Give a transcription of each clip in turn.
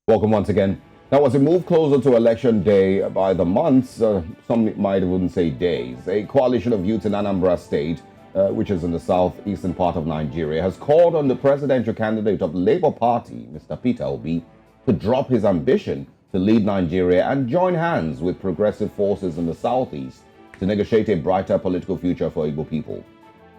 Welcome once again. Now, as we move closer to election day by the months, some might even say days, a coalition of youths in Anambra State, which is in the southeastern part of Nigeria, has called on the presidential candidate of the Labour Party, Mr. Peter Obi, to drop his ambition to lead Nigeria and join hands with progressive forces in the southeast to negotiate a brighter political future for Igbo people.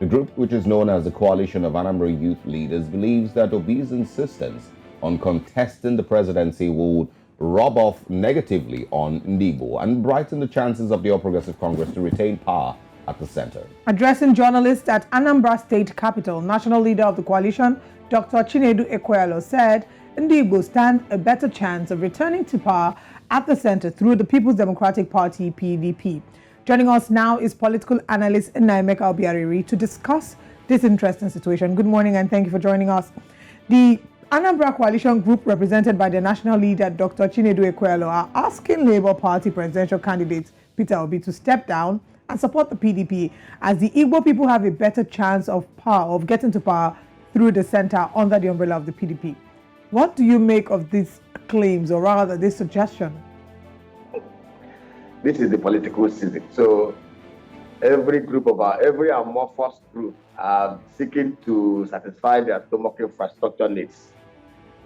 The group, which is known as the Coalition of Anambra Youth Leaders, believes that Obi's insistence on contesting the presidency would rub off negatively on Ndigbo and brighten the chances of the All Progressive Congress to retain power at the center. Addressing journalists at Anambra State Capital, national leader of the coalition, Dr. Chinedu Ekwealor, said Ndigbo stand a better chance of returning to power at the center through the People's Democratic Party, PDP. Joining us now is political analyst Nnaemeka Obriareri to discuss this interesting situation. Good morning and thank you for joining us. The Anambra coalition group, represented by the national leader, Dr. Chinedu Ekwealor, are asking Labour Party presidential candidate Peter Obi to step down and support the PDP, as the Igbo people have a better chance of getting to power through the center under the umbrella of the PDP. What do you make of these claims, or rather this suggestion? This is the political season. So every amorphous group seeking to satisfy their stomach infrastructure needs.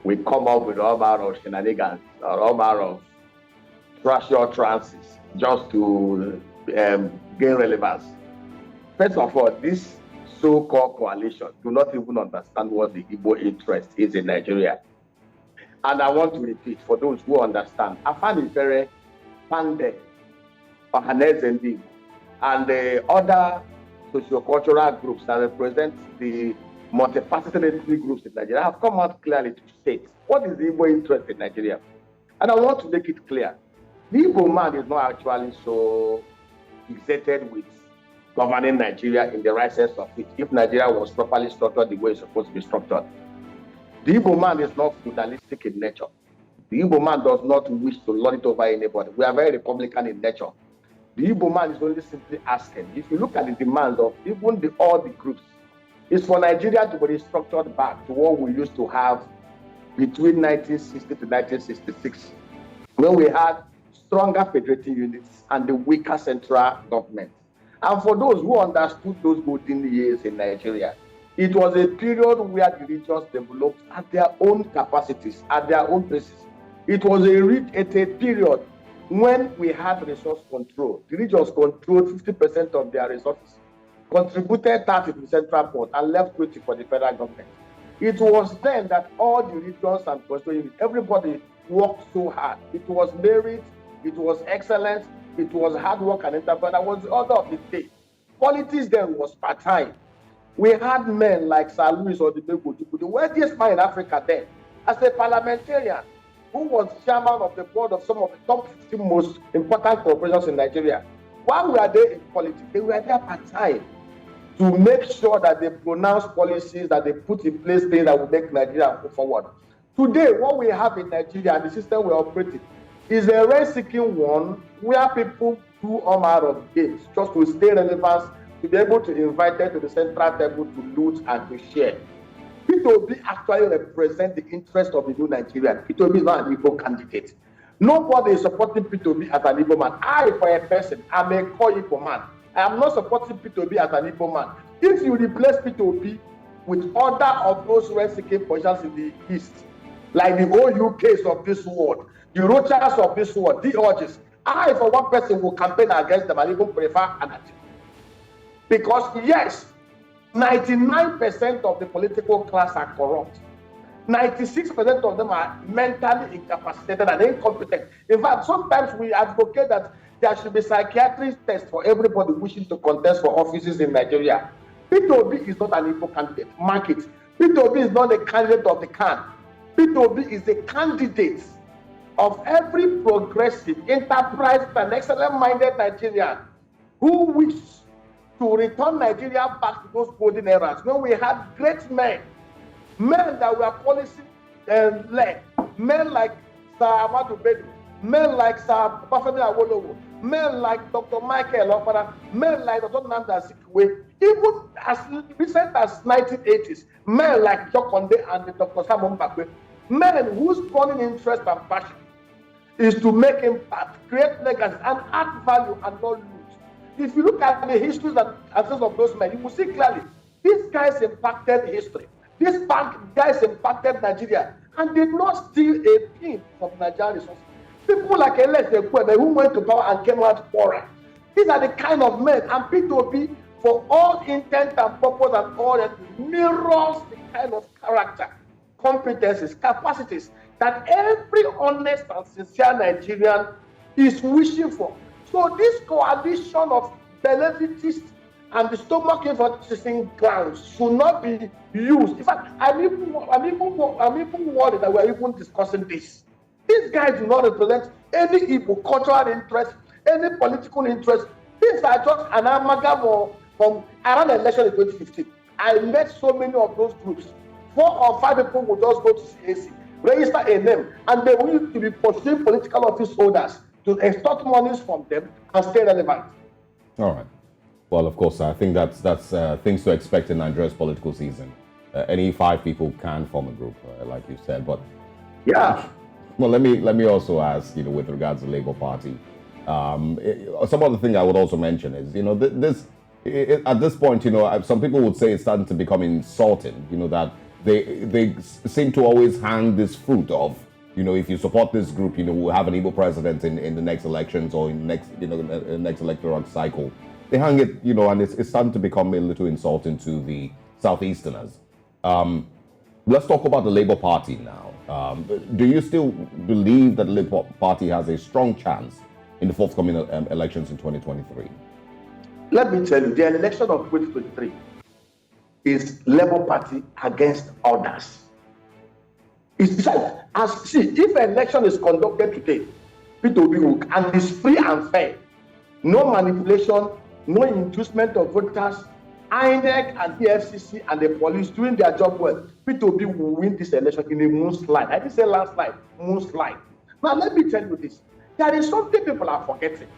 We come up with all manner of shenanigans or all manner of trashy utterances just to gain relevance. First of all, this so-called coalition do not even understand what the Igbo interest is in Nigeria. And I want to repeat, for those who understand, I find it very pandemic, Ndigbo, and the other sociocultural groups that represent the multifaceted ethnic groups in Nigeria have come out clearly to state what is the Igbo interest in Nigeria. And I want to make it clear. The Igbo man is not actually so fixated with governing Nigeria in the right sense of it, if Nigeria was properly structured the way it's supposed to be structured. The Igbo man is not feudalistic in nature. The Igbo man does not wish to lord it over anybody. We are very Republican in nature. The Igbo man is only simply asking, if you look at the demands of even all the groups, it's for Nigeria to be restructured back to what we used to have between 1960 to 1966, when we had stronger federating units and the weaker central government. And for those who understood those golden years in Nigeria, it was a period where the regions developed at their own capacities, at their own paces. It was a period when we had resource control. The regions controlled 50% of their resources, contributed 30 to the central port, and left 20 for the federal government. It was then that all the regions and constituencies, everybody worked so hard. It was merit, it was excellence, it was hard work and enterprise. That was the order of the day. Politics then was part-time. We had men like Sir Louis Ndigbo, the wealthiest man in Africa then, as a parliamentarian, who was chairman of the board of some of the top 50 most important corporations in Nigeria. While we are there in politics, they were there part-time to make sure that they pronounce policies, that they put in place things that will make Nigeria move forward. Today, what we have in Nigeria and the system we're operating is a rent-seeking one where people do all manner of games just to stay relevant, to be able to invite them to the central table to loot and to share. Peter Obi actually represents the interest of the new Nigeria. Peter Obi is not an Igbo candidate. Nobody is supporting Peter Obi as an Igbo man. I, for a person, am a core Igbo man. I am not supporting Peter Obi as an Igbo man. If you replace Peter Obi with other of those rent-seeking positions in the East, like the OUKs of this world, the Rochas of this world, the Orges, I, for one person, will campaign against them and even prefer anarchy. Because, yes, 99% of the political class are corrupt. 96% of them are mentally incapacitated and incompetent. In fact, sometimes we advocate that there should be psychiatric tests for everybody wishing to contest for offices in Nigeria. Peter Obi is not an Igbo candidate. Mark it. Peter Obi is not a candidate of the can. Peter Obi is a candidate of every progressive, enterprise, and excellent-minded Nigerian who wishes to return Nigeria back to those golden eras when we had great men that were policy-led, men like Sir Ahmadu Bello, men like Sir Bafemi Awolowo, men like Dr. Michael Opara, men like Dr. Nnamdi Azikiwe, even as recent as 1980s, men like Jokonde and Dr. Simon Mbakwe, Men whose burning interest and passion is to make impact, create legacy, and add value and not lose. If you look at the histories and answers of those men, you will see clearly these guys impacted history. These guys impacted Nigeria and did not steal a pin from Nigerian resources. People like Analyst Nnaemeka Obriareri who went to power and came out poorer. These are the kind of men, and P2P, for all intent and purpose and all that, mirrors the kind of character, competencies, capacities that every honest and sincere Nigerian is wishing for. So this coalition of belevitists and the stomach interesting grounds should not be used. In fact, I'm even worried that we're even discussing this. These guys do not represent any Igbo cultural interest, any political interest. These are just an amalgam from around the election in 2015. I met so many of those groups. 4 or 5 people will just go to CAC, register a name, and they will to be pursuing political office holders to extort monies from them and stay relevant. All right. Well, of course, I think that's things to expect in Nigeria's political season. Any 5 people can form a group, like you said. But yeah. Well, let me also ask, with regards to the Labour Party, some other thing I would also mention is, at this point, some people would say it's starting to become insulting, that they seem to always hang this fruit of, if you support this group, we'll have an Igbo president in the next elections or in the next electoral cycle. They hang it, and it's starting to become a little insulting to the Southeasterners. Let's talk about the Labour Party now. Do you still believe that the Labour Party has a strong chance in the forthcoming elections in 2023? Let me tell you, the election of 2023 is Labour Party against others. It's like, if an election is conducted today, P2P, and is free and fair, no manipulation, no inducement of voters, INEC and the FCC and the police doing their job well, P2P will win this election in a moonslide. I didn't say landslide, moonslide. Now let me tell you this. There is something people are forgetting.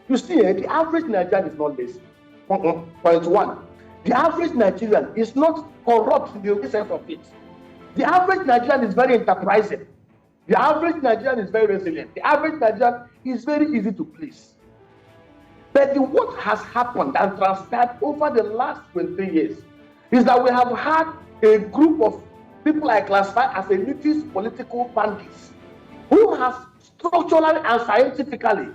You see, the average Nigerian is not lazy. Point 1. The average Nigerian is not corrupt in the sense of it. The average Nigerian is very enterprising. The average Nigerian is very resilient. The average Nigerian is very easy to please. But what has happened and transpired over the last 20 years is that we have had a group of people I classify as elitist political bandits who have structurally and scientifically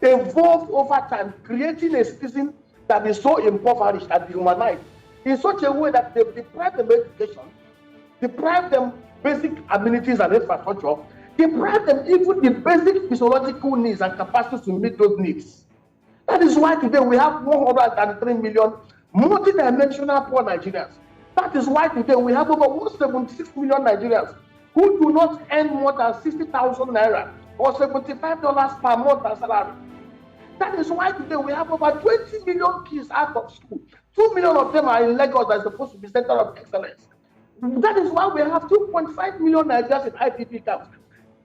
evolved over time, creating a citizen that is so impoverished and dehumanized in such a way that they've deprived them education, deprived them basic amenities and infrastructure, deprived them even the basic physiological needs and capacities to meet those needs. That is why today we have 133 million multidimensional poor Nigerians. That is why today we have over 176 million Nigerians who do not earn more than 60,000 naira or $75 per month as salary. That is why today we have over 20 million kids out of school. 2 million of them are in Lagos that is supposed to be center of excellence. That is why we have 2.5 million Nigerians in IPP camps.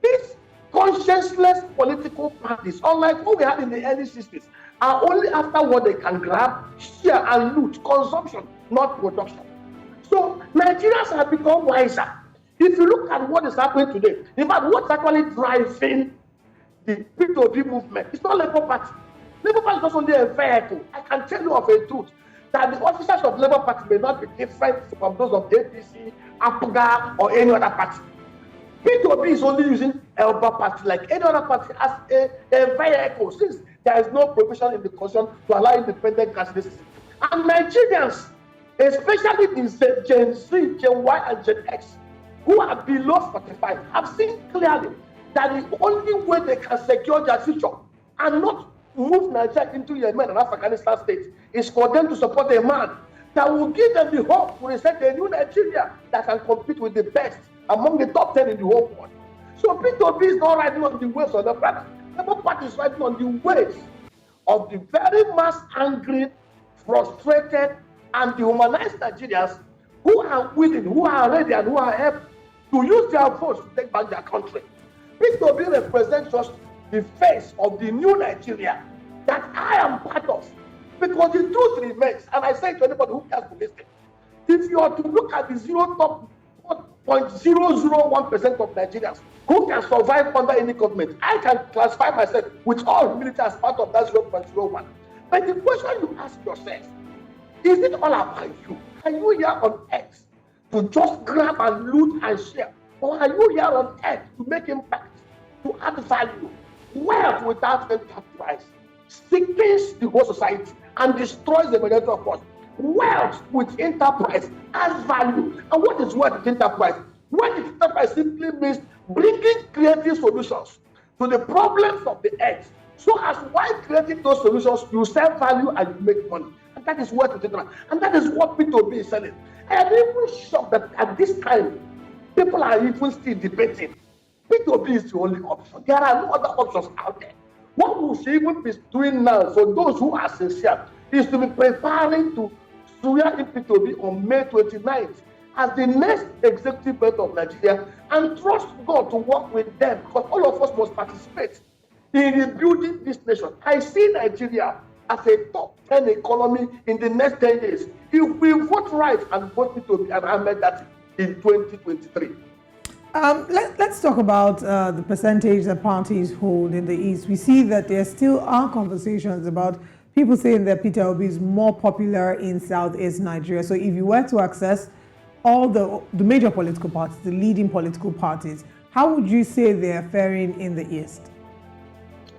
These conscienceless political parties, unlike what we had in the early 60s, are only after what they can grab, share, and loot. Consumption, not production. So Nigerians have become wiser. If you look at what is happening today, in fact, what's actually driving the P2P movement, it's not Labour Party. Labour Party is not only a vehicle. I can tell you of a truth that the officers of Labour Party may not be different from those of APC, APGA, or any other party. P2P is only using Labour Party like any other party as a vehicle, since there is no provision in the Constitution to allow independent candidacy. And Nigerians, especially the Gen Z, Gen Y, and Gen X, who are below 45, have seen clearly that the only way they can secure their future and not move Nigeria into Yemen and Afghanistan states is for them to support a man that will give them the hope to reset a new Nigeria that can compete with the best among the top 10 in the whole world. So P2P is not riding on the waves of the planet. Labour Party is riding on the waves of the very mass angry, frustrated, and dehumanized Nigerians who are willing, who are ready, and who are able to use their votes to take back their country. P2P represents just the face of the new Nigeria that I am part of. Because the truth remains, and I say to anybody who cares to listen, if you are to look at the zero top 0.001% of Nigerians who can survive under any government. I can classify myself with all humility as part of that 0.01. But the question you ask yourself, is it all about you? Are you here on earth to just grab and loot and share? Or are you here on earth to make impact, to add value? Wealth without enterprise sickens the whole society and destroys the majority of us. Wealth with enterprise adds value. And what is wealth with enterprise? Wealth with enterprise simply means bringing creative solutions to the problems of the earth. So as while creating those solutions, you sell value and you make money. And that is wealth with enterprise. And that is what P2B is selling. I am even shocked that at this time, people are even still debating. P2B is the only option. There are no other options out there. What we should even be doing now for those who are sincere is to be preparing to swear in P2B on May 29th as the next executive head of Nigeria and trust God to work with them, because all of us must participate in rebuilding this nation. I see Nigeria as a top 10 economy in the next 10 years. If we vote right and vote P2B, and I made that in 2023. Let's talk about the percentage that parties hold in the East. We see that there still are conversations about people saying that Peter Obi is more popular in Southeast Nigeria. So if you were to access all the major political parties, the leading political parties, how would you say they are faring in the East?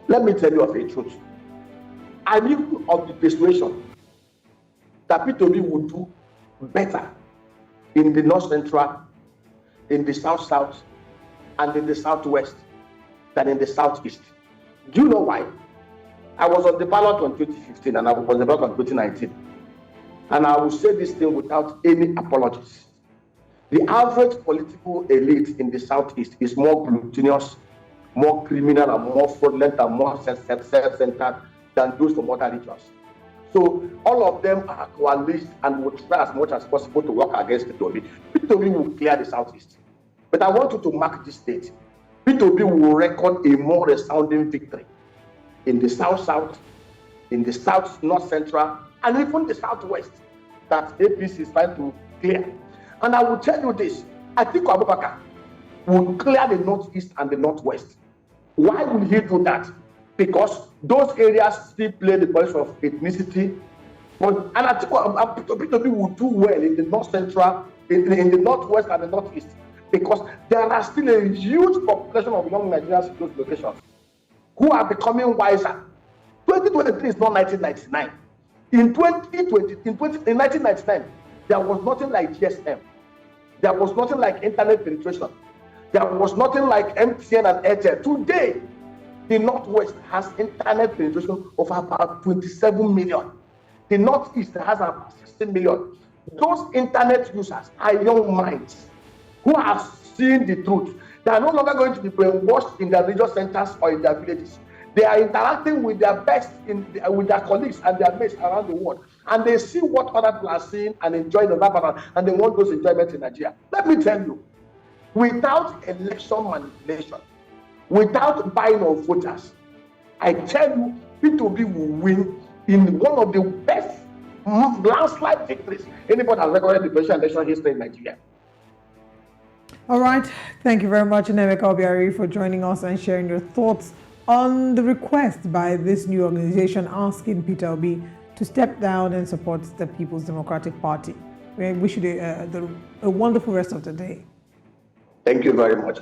Let me tell you of a truth. I'm even of the persuasion that P2B would do better in the North Central, in the South-South, and in the Southwest than in the Southeast. Do you know why? I was on the ballot on 2015 and I was on the ballot on 2019. And I will say this thing without any apologies. The average political elite in the Southeast is more glutinous, more criminal, and more fraudulent, and more self-centered than those from other regions. So all of them are coalesced and will try as much as possible to work against P2B. P2B will clear the Southeast. But I want you to mark this date. P2B will record a more resounding victory in the South-South, in the South-North Central, and even the Southwest that APC is trying to clear. And I will tell you this, Atiku Abubakar will clear the Northeast and the Northwest. Why will he do that? Because those areas still play the position of ethnicity. But P2B will do well in the North Central, in the Northwest and the Northeast, because there are still a huge population of young Nigerians in those locations who are becoming wiser. 2023 is not 1999. In 1999, there was nothing like GSM. There was nothing like internet penetration. There was nothing like MTN and Airtel. Today, the Northwest has internet penetration of about 27 million. The Northeast has about 16 million. Those internet users are young minds who have seen the truth. They are no longer going to be brainwashed in their religious centers or in their villages. They are interacting with their best, with their colleagues and their mates around the world. And they see what other people are seeing and enjoying the life, and they want those enjoyments in Nigeria. Let me tell you, without election manipulation, without buying of voters, I tell you, P2B will win in one of the best landslide victories anybody has recorded in the presidential election history in Nigeria. All right. Thank you very much, Nnaemeka Obriareri, for joining us and sharing your thoughts on the request by this new organization asking Peter Obi to step down and support the People's Democratic Party. We wish you a wonderful rest of the day. Thank you very much.